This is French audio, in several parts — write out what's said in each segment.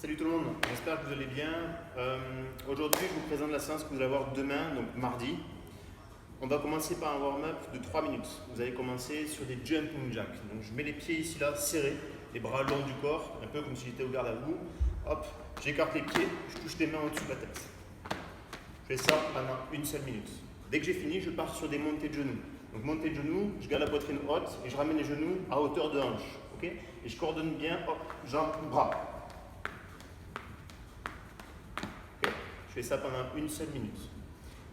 Salut tout le monde, j'espère que vous allez bien. Aujourd'hui, je vous présente la séance que vous allez avoir demain, donc mardi. On va commencer par un warm-up de 3 minutes. Vous allez commencer sur des jumping jacks. Donc je mets les pieds ici là, serrés, les bras longs du corps, un peu comme si j'étais au garde à vous. Hop, j'écarte les pieds, je touche les mains au-dessus de la tête. Je fais ça pendant une seule minute. Dès que j'ai fini, je pars sur des montées de genoux. Donc montée de genoux, je garde la poitrine haute et je ramène les genoux à hauteur de hanche. Okay, et je coordonne bien, hop, jambes, bras. Je fais ça pendant une seule minute.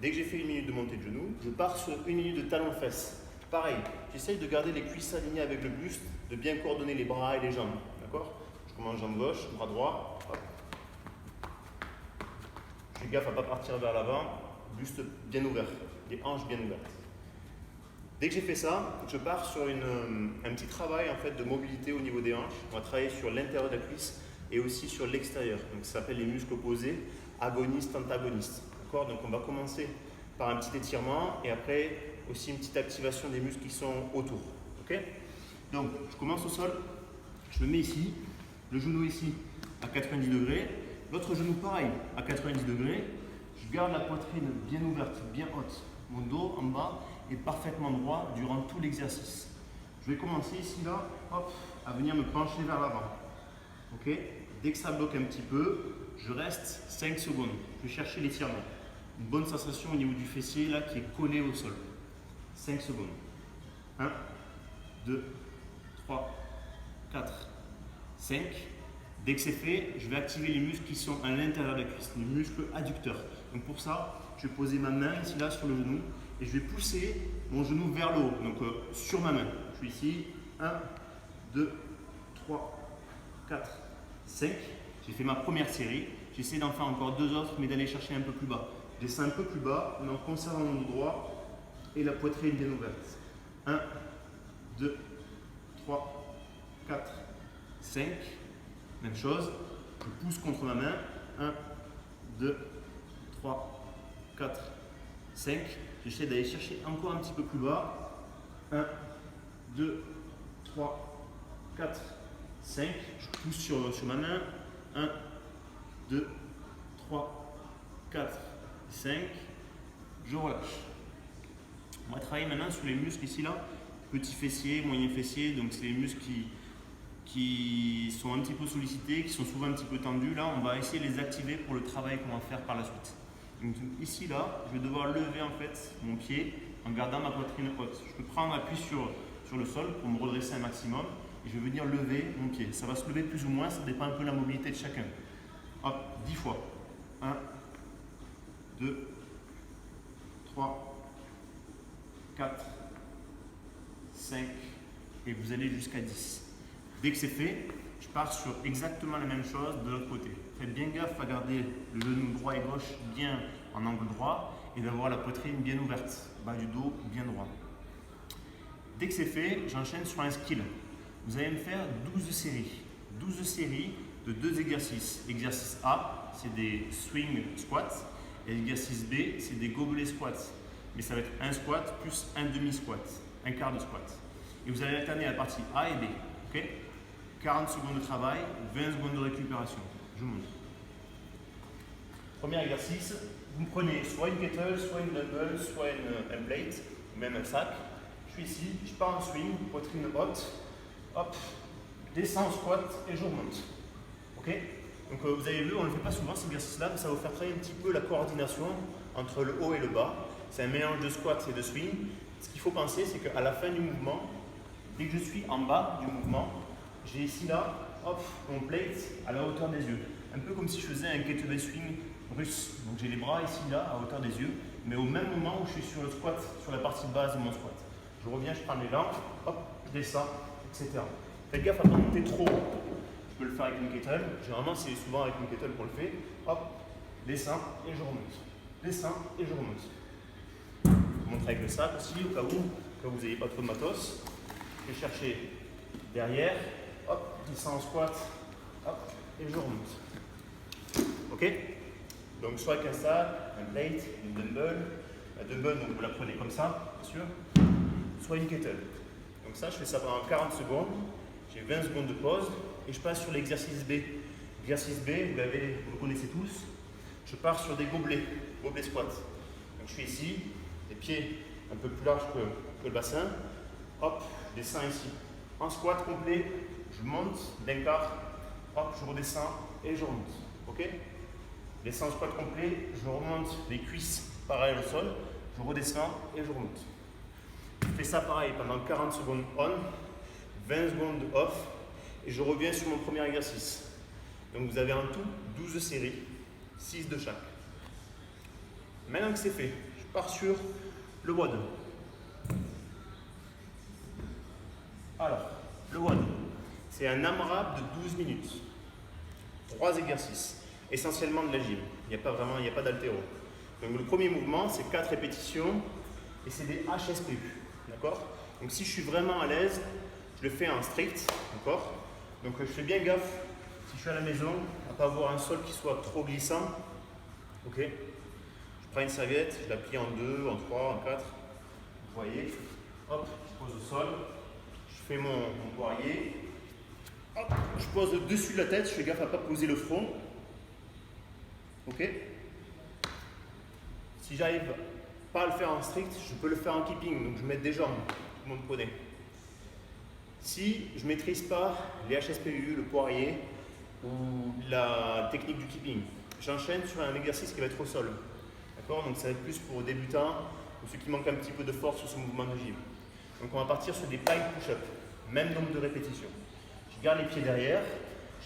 Dès que j'ai fait une minute de montée de genoux, je pars sur une minute de talons-fesses. Pareil, j'essaye de garder les cuisses alignées avec le buste, de bien coordonner les bras et les jambes. D'accord? Je commence jambe gauche, bras droit. Hop. Je fais gaffe à ne pas partir vers l'avant, buste bien ouvert, les hanches bien ouvertes. Dès que j'ai fait ça, je pars sur un petit travail en fait, de mobilité au niveau des hanches. On va travailler sur l'intérieur de la cuisse et aussi sur l'extérieur. Donc ça s'appelle les muscles opposés, agonistes, antagonistes. D'accord? Donc on va commencer par un petit étirement et après aussi une petite activation des muscles qui sont autour. Okay? Donc je commence au sol, je me mets ici, le genou ici à 90 degrés, l'autre genou pareil à 90 degrés. Je garde la poitrine bien ouverte, bien haute. Mon dos en bas est parfaitement droit durant tout l'exercice. Je vais commencer ici là, hop, à venir me pencher vers l'avant. Okay? Dès que ça bloque un petit peu, je reste 5 secondes. Je vais chercher l'étirement. Une bonne sensation au niveau du fessier là qui est collé au sol. 5 secondes. 1, 2, 3, 4, 5. Dès que c'est fait, je vais activer les muscles qui sont à l'intérieur de la cuisse, les muscles adducteurs. Donc pour ça, je vais poser ma main ici là sur le genou et je vais pousser mon genou vers le haut, donc sur ma main. Je suis ici, 1, 2, 3, 4, 5. J'ai fait ma première série. J'essaie d'en faire encore 2 autres, mais d'aller chercher un peu plus bas. Je descends un peu plus bas, mais en conservant mon dos droit et la poitrine bien ouverte. 1, 2, 3, 4, 5. Même chose. Je pousse contre ma main. 1, 2, 3, 4, 5. J'essaie d'aller chercher encore un petit peu plus bas. 1, 2, 3, 4, 5. Je pousse sur ma main. 1, 2, 3, 4, 5. Je relâche. On va travailler maintenant sur les muscles ici là. Petit fessier, moyen fessier. Donc c'est les muscles qui sont un petit peu sollicités, qui sont souvent un petit peu tendus. Là, on va essayer de les activer pour le travail qu'on va faire par la suite. Donc ici là, je vais devoir lever en fait mon pied en gardant ma poitrine haute. Je peux prendre appui sur le sol pour me redresser un maximum. Et je vais venir lever mon pied. Ça va se lever plus ou moins, ça dépend un peu de la mobilité de chacun. Hop, 10 fois. 1, 2, 3, 4, 5, et vous allez jusqu'à 10. Dès que c'est fait, je pars sur exactement la même chose de l'autre côté. Faites bien gaffe à garder le genou droit et gauche bien en angle droit et d'avoir la poitrine bien ouverte, bas du dos bien droit. Dès que c'est fait, j'enchaîne sur un skill. Vous allez me faire 12 séries. 12 séries de 2 exercices. Exercice A, c'est des swing squats. Et l'exercice B, c'est des gobelets squats. Mais ça va être un squat plus un demi-squat, un quart de squat. Et vous allez alterner la partie A et B. Okay? 40 secondes de travail, 20 secondes de récupération. Je montre. Premier exercice, vous me prenez soit une kettle, soit une dumbbell, soit un plate, ou même un sac. Je suis ici, je pars en swing, poitrine haute. Hop, descends en squat et je remonte. Ok? Donc vous avez vu, on ne le fait pas souvent cet exercice-là, mais ça va vous faire travailler un petit peu la coordination entre le haut et le bas. C'est un mélange de squat et de swing. Ce qu'il faut penser, c'est qu'à la fin du mouvement, dès que je suis en bas du mouvement, j'ai ici là, hop, mon plate à la hauteur des yeux. Un peu comme si je faisais un kettlebell swing russe. Donc j'ai les bras ici là, à hauteur des yeux, mais au même moment où je suis sur le squat, sur la partie basse de mon squat. Je reviens, je prends les lampes, hop, je descends, etc. Faites gaffe à ne pas monter trop haut. Je peux le faire avec une kettle. Généralement, c'est souvent avec une kettle qu'on le fait. Hop, descends et je remonte. Descends et je remonte. Je vous montre avec le sac aussi, au cas où vous n'ayez pas trop de matos. Je vais chercher derrière, hop, descends en squat, hop, et je remonte. Ok? Donc, soit avec un sac, un plate, une dumbbell. La dumbbell, donc vous la prenez comme ça, bien sûr. Soit une kettle. Donc ça, je fais ça pendant 40 secondes. J'ai 20 secondes de pause et je passe sur l'exercice B. Exercice B, vous le connaissez tous. Je pars sur des gobelets squat. Donc je suis ici, les pieds un peu plus larges que le bassin. Hop, je descends ici. En squat complet, je monte d'un quart, hop, je redescends et je remonte. Ok? Je descends en squat complet, je remonte les cuisses parallèles au sol, je redescends et je remonte. Je fais ça pareil pendant 40 secondes on, 20 secondes off et je reviens sur mon premier exercice. Donc vous avez en tout 12 séries, 6 de chaque. Maintenant que c'est fait, je pars sur le WOD. Alors, le WOD, c'est un AMRAP de 12 minutes. 3 exercices, essentiellement de la gym. Il n'y a pas d'haltéro. Donc le premier mouvement, c'est 4 répétitions et c'est des HSPU. D'accord? Donc si je suis vraiment à l'aise, je le fais en strict. D'accord? Donc je fais bien gaffe, si je suis à la maison, à ne pas avoir un sol qui soit trop glissant. Ok? Je prends une serviette, je la plie en 2, en 3, en 4. Vous voyez? Hop, je pose au sol. Je fais mon poirier. Hop, je pose au-dessus de la tête, je fais gaffe à ne pas poser le front. Ok? Si j'arrive pas à le faire en strict, je peux le faire en keeping, donc je mets des jambes, tout le monde connaît. Si je ne maîtrise pas les HSPU, le poirier ou la technique du keeping, j'enchaîne sur un exercice qui va être au sol. D'accord? Donc ça va être plus pour débutants ou ceux qui manquent un petit peu de force sur ce mouvement de gym. Donc on va partir sur des pike push-up, même nombre de répétitions. Je garde les pieds derrière,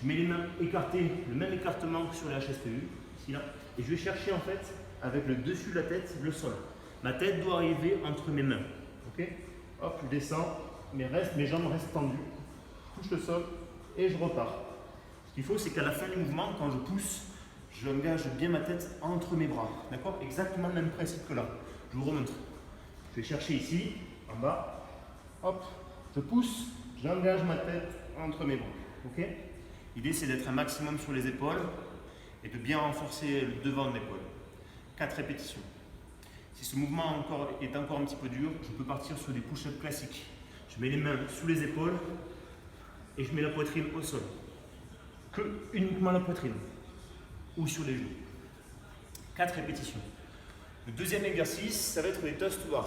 je mets les mains écartées, le même écartement que sur les HSPU, ici là, et je vais chercher en fait avec le dessus de la tête le sol. Ma tête doit arriver entre mes mains. Ok? Hop, je descends, mes jambes restent tendues, je touche le sol et je repars. Ce qu'il faut, c'est qu'à la fin du mouvement, quand je pousse, j'engage bien ma tête entre mes bras. D'accord? Exactement le même principe que là. Je vous remontre. Je vais chercher ici, en bas. Hop, je pousse, j'engage ma tête entre mes bras. Ok? L'idée, c'est d'être un maximum sur les épaules et de bien renforcer le devant de l'épaule. 4 répétitions. Si ce mouvement est encore un petit peu dur, je peux partir sur des push-ups classiques. Je mets les mains sous les épaules et je mets la poitrine au sol. Uniquement la poitrine ou sur les genoux. 4 répétitions. Le deuxième exercice, ça va être des toast to bar.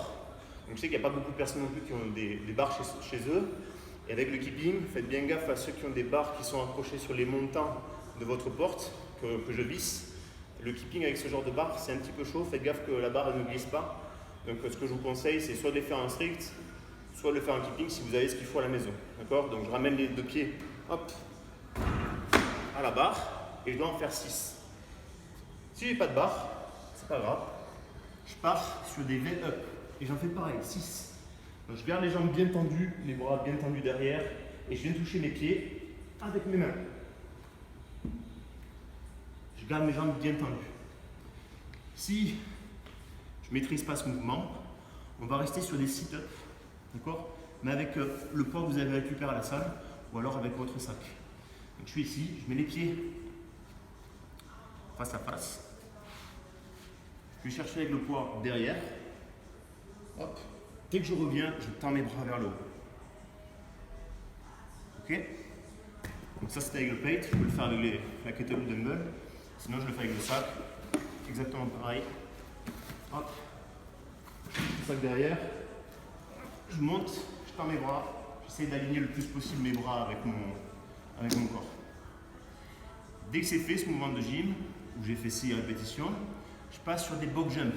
Donc je sais qu'il n'y a pas beaucoup de personnes non plus qui ont des barres chez eux. Et avec le keeping, faites bien gaffe à ceux qui ont des barres qui sont accrochées sur les montants de votre porte que je visse. Le keeping avec ce genre de barre, c'est un petit peu chaud. Faites gaffe que la barre ne glisse pas. Donc ce que je vous conseille, c'est soit de les faire en strict, soit de le faire en keeping si vous avez ce qu'il faut à la maison. D'accord? Donc je ramène les deux pieds, hop, à la barre et je dois en faire 6. Si j'ai pas de barre, c'est pas grave. Je pars sur des V-up et j'en fais pareil, 6. Donc je garde les jambes bien tendues, les bras bien tendus derrière et je viens toucher mes pieds avec mes mains. Je garde mes jambes bien tendues. Si je ne maîtrise pas ce mouvement, on va rester sur des sit-ups, d'accord? Mais avec le poids que vous avez récupéré à la salle ou alors avec votre sac. Donc je suis ici, je mets les pieds face à face. Je vais chercher avec le poids derrière. Hop. Dès que je reviens, je tends mes bras vers le haut. Ok? Donc ça c'était avec le plate, je peux le faire avec la kettlebell dumbbell. Sinon je le fais avec le sac. Exactement pareil. Hop. Le sac derrière. Je monte, je tends mes bras. J'essaie d'aligner le plus possible mes bras avec mon corps. Dès que c'est fait ce mouvement de gym, où j'ai fait 6 répétitions, je passe sur des box jump.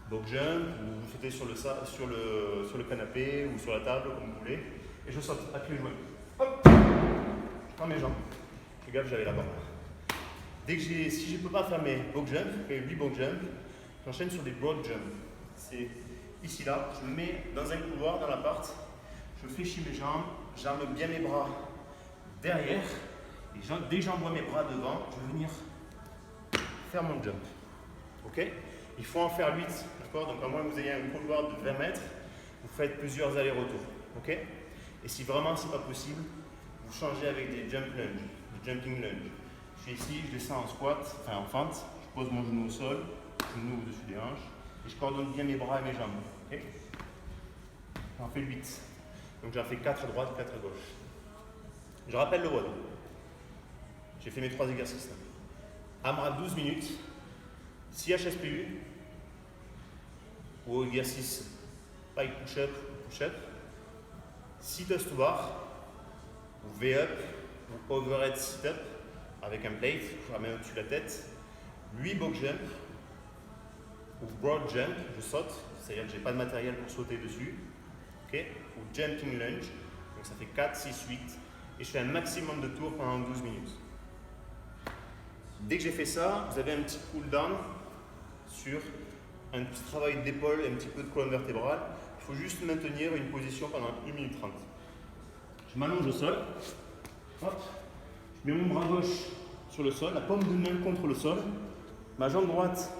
Box jump, ou vous sautez sur le canapé ou sur la table, comme vous voulez. Et je saute à pieds joints. Hop! Je prends mes jambes. Fais gaffe, j'avais la barre. Si je ne peux pas faire mes box jump, mes 8 box jump, j'enchaîne sur des broad jump. C'est ici là, je me mets dans un couloir dans l'appart, je fléchis mes jambes, j'arme bien mes bras derrière, et dès que j'envoie mes bras devant, je vais venir faire mon jump. Ok? Il faut en faire 8, d'accord? Donc à moins que vous ayez un couloir de 20 mètres, vous faites plusieurs allers-retours. Ok? Et si vraiment c'est pas possible, vous changez avec des jump lunge, des jumping lunge. Je suis ici, je descends en squat, enfin en fente, je pose mon genou au sol, genou au-dessus des hanches, et je coordonne bien mes bras et mes jambes. Okay? J'en fais 8. Donc j'en fais 4 à droite, 4 à gauche. Je rappelle le WOD. J'ai fait mes 3 exercices. AMRAP 12 minutes, 6 HSPU, ou exercice pike push-up ou push-up, 6 toes to bar, ou V-up, ou overhead sit-up, avec un plate, je ramène au-dessus de la tête, 8 box jump, ou broad jump, je saute, c'est-à-dire que je n'ai pas de matériel pour sauter dessus, okay, ou jumping lunge, donc ça fait 4, 6, 8, et je fais un maximum de tours pendant 12 minutes. Dès que j'ai fait ça, vous avez un petit cool down sur un petit travail d'épaule et un petit peu de colonne vertébrale. Il faut juste maintenir une position pendant 1 minute 30. Je m'allonge au sol. Hop. Je mets mon bras gauche sur le sol, la paume de main contre le sol. Ma jambe droite,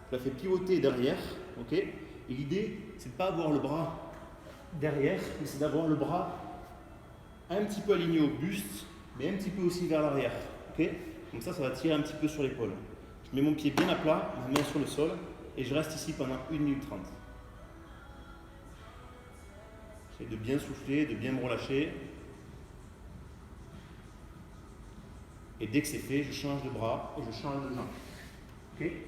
je la fais pivoter derrière. Okay, et l'idée, c'est de ne pas avoir le bras derrière, mais c'est d'avoir le bras un petit peu aligné au buste, mais un petit peu aussi vers l'arrière. Okay, donc ça va tirer un petit peu sur l'épaule. Je mets mon pied bien à plat, ma main sur le sol, et je reste ici pendant 1 minute 30. J'essaie de bien souffler, de bien me relâcher. Et dès que c'est fait, je change de bras et je change de jambe. Okay,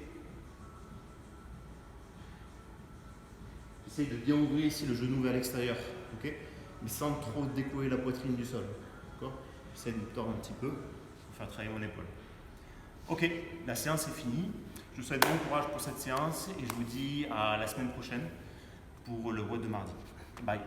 j'essaie de bien ouvrir ici le genou vers l'extérieur, okay, mais sans trop décoller la poitrine du sol. J'essaie de me tordre un petit peu pour faire travailler mon épaule. Ok, la séance est finie. Je vous souhaite bon courage pour cette séance et je vous dis à la semaine prochaine pour le WOD de mardi. Bye.